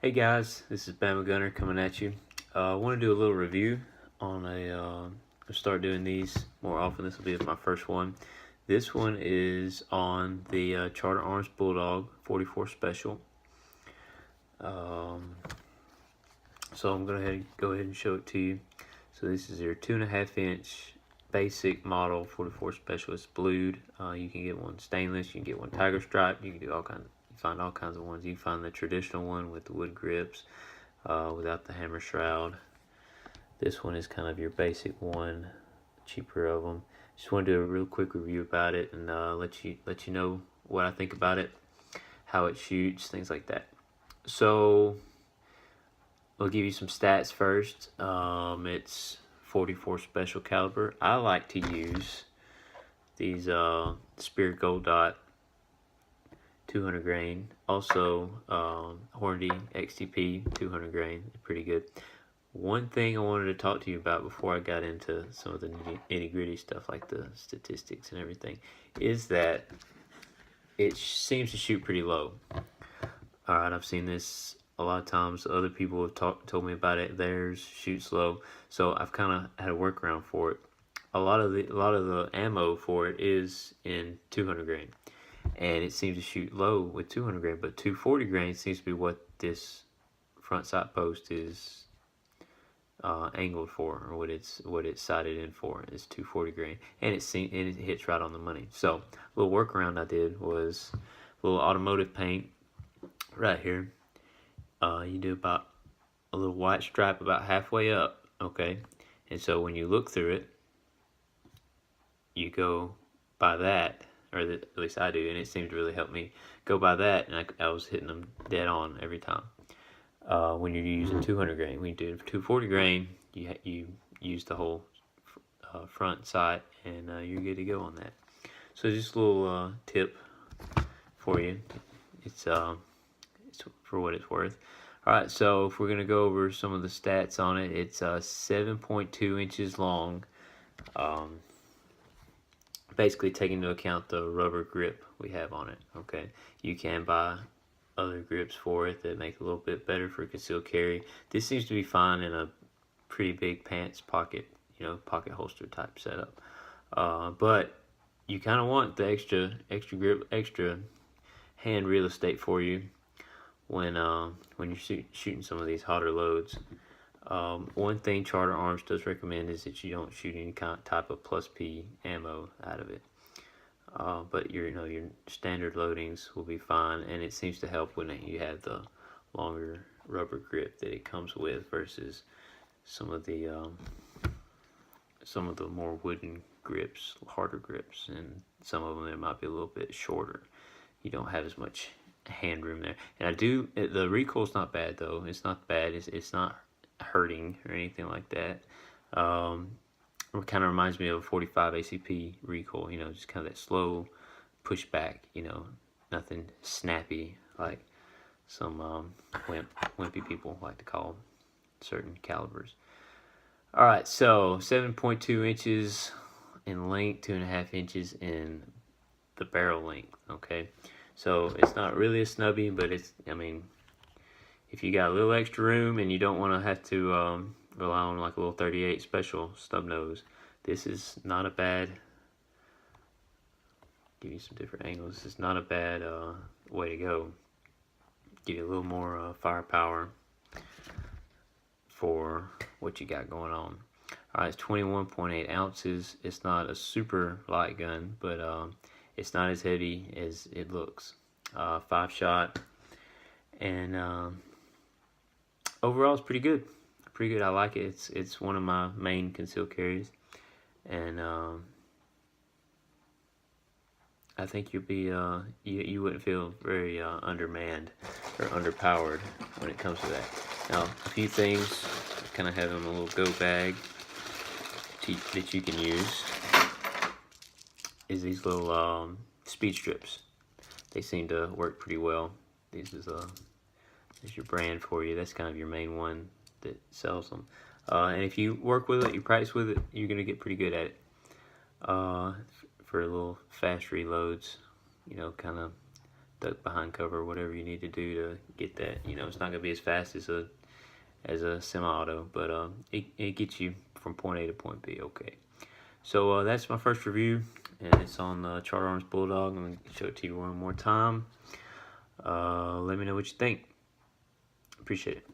Hey guys, this is BamaGunner coming at you. I want to do a little review on I'll start doing these more often. This will be my first one. This one is on the Charter Arms Bulldog 44 Special. So I'm going to go ahead and show it to you. So this is your 2.5 inch basic model 44 Special. It's blued. You can get one stainless, you can get one tiger stripe, you can do all kinds. Find all kinds of ones. You can find the traditional one with the wood grips without the hammer shroud. This one is kind of your basic one, cheaper of them. Just want to do a real quick review about it and let you know what I think about it, how it shoots, things like that. So I'll give you some stats first. It's 44 special caliber. I like to use these Speer Gold Dot 200 grain. Also, Hornady XTP 200 grain. Pretty good. One thing I wanted to talk to you about before I got into some of the nitty gritty stuff like the statistics and everything is that it seems to shoot pretty low. Alright, I've seen this a lot of times. Other people have told me about it. Theirs shoots low. So I've kind of had a workaround for it. A lot of the ammo for it is in 200 grain. And it seems to shoot low with 200 grain, but 240 grain seems to be what this front sight post is angled for, or what it's sighted in for. Is 240 grain, and it hits right on the money. So a little workaround I did was a little automotive paint right here. You do about a little white stripe about halfway up, okay, and so when you look through it, you go by that. Or at least I do, and it seemed to really help me go by that, and I was hitting them dead on every time. When you're using 200 grain, when you do 240 grain, you use the whole front sight, and you're good to go on that. So just a little tip for you. It's for what it's worth. All right, so if we're gonna go over some of the stats on it, it's 7.2 inches long. Basically taking into account the rubber grip we have on it. Okay, you can buy other grips for it that make it a little bit better for concealed carry. This seems to be fine in a pretty big pants pocket, pocket holster type setup. But you kind of want the extra grip, extra hand real estate for you when you're shooting some of these hotter loads. One thing Charter Arms does recommend is that you don't shoot any type of plus P ammo out of it. But your standard loadings will be fine, and it seems to help when you have the longer rubber grip that it comes with versus some of the more wooden grips, harder grips, and some of them it might be a little bit shorter. You don't have as much hand room there. And the recoil's not bad though. It's not bad. It's not hurting or anything like that. It kind of reminds me of a 45 ACP recoil, just kind of that slow pushback, nothing snappy like some wimpy people like to call certain calibers. All right, so 7.2 inches in length, 2.5 inches in the barrel length. Okay, so it's not really a snubby, but if you got a little extra room and you don't want to have to rely on like a little 38 special stub nose, this is not a bad, give you some different angles, this is not a bad way to go. Give you a little more firepower for what you got going on. Alright, it's 21.8 ounces. It's not a super light gun, but it's not as heavy as it looks. 5-shot, and overall, it's pretty good. I like it. It's one of my main concealed carries, and I think you'll be you wouldn't feel very undermanned or underpowered when it comes to that. Now, a few things kind of have them a little go bag that you can use is these little speed strips. They seem to work pretty well. This is your brand for you. That's kind of your main one that sells them. And if you work with it, you practice with it, you're gonna get pretty good at it. For little fast reloads, kind of stuck behind cover, whatever you need to do to get that. You know, it's not gonna be as fast as a semi-auto, but it gets you from point A to point B. Okay, so that's my first review, and it's on the Charter Arms Bulldog. I'm gonna show it to you one more time. Let me know what you think. Appreciate it.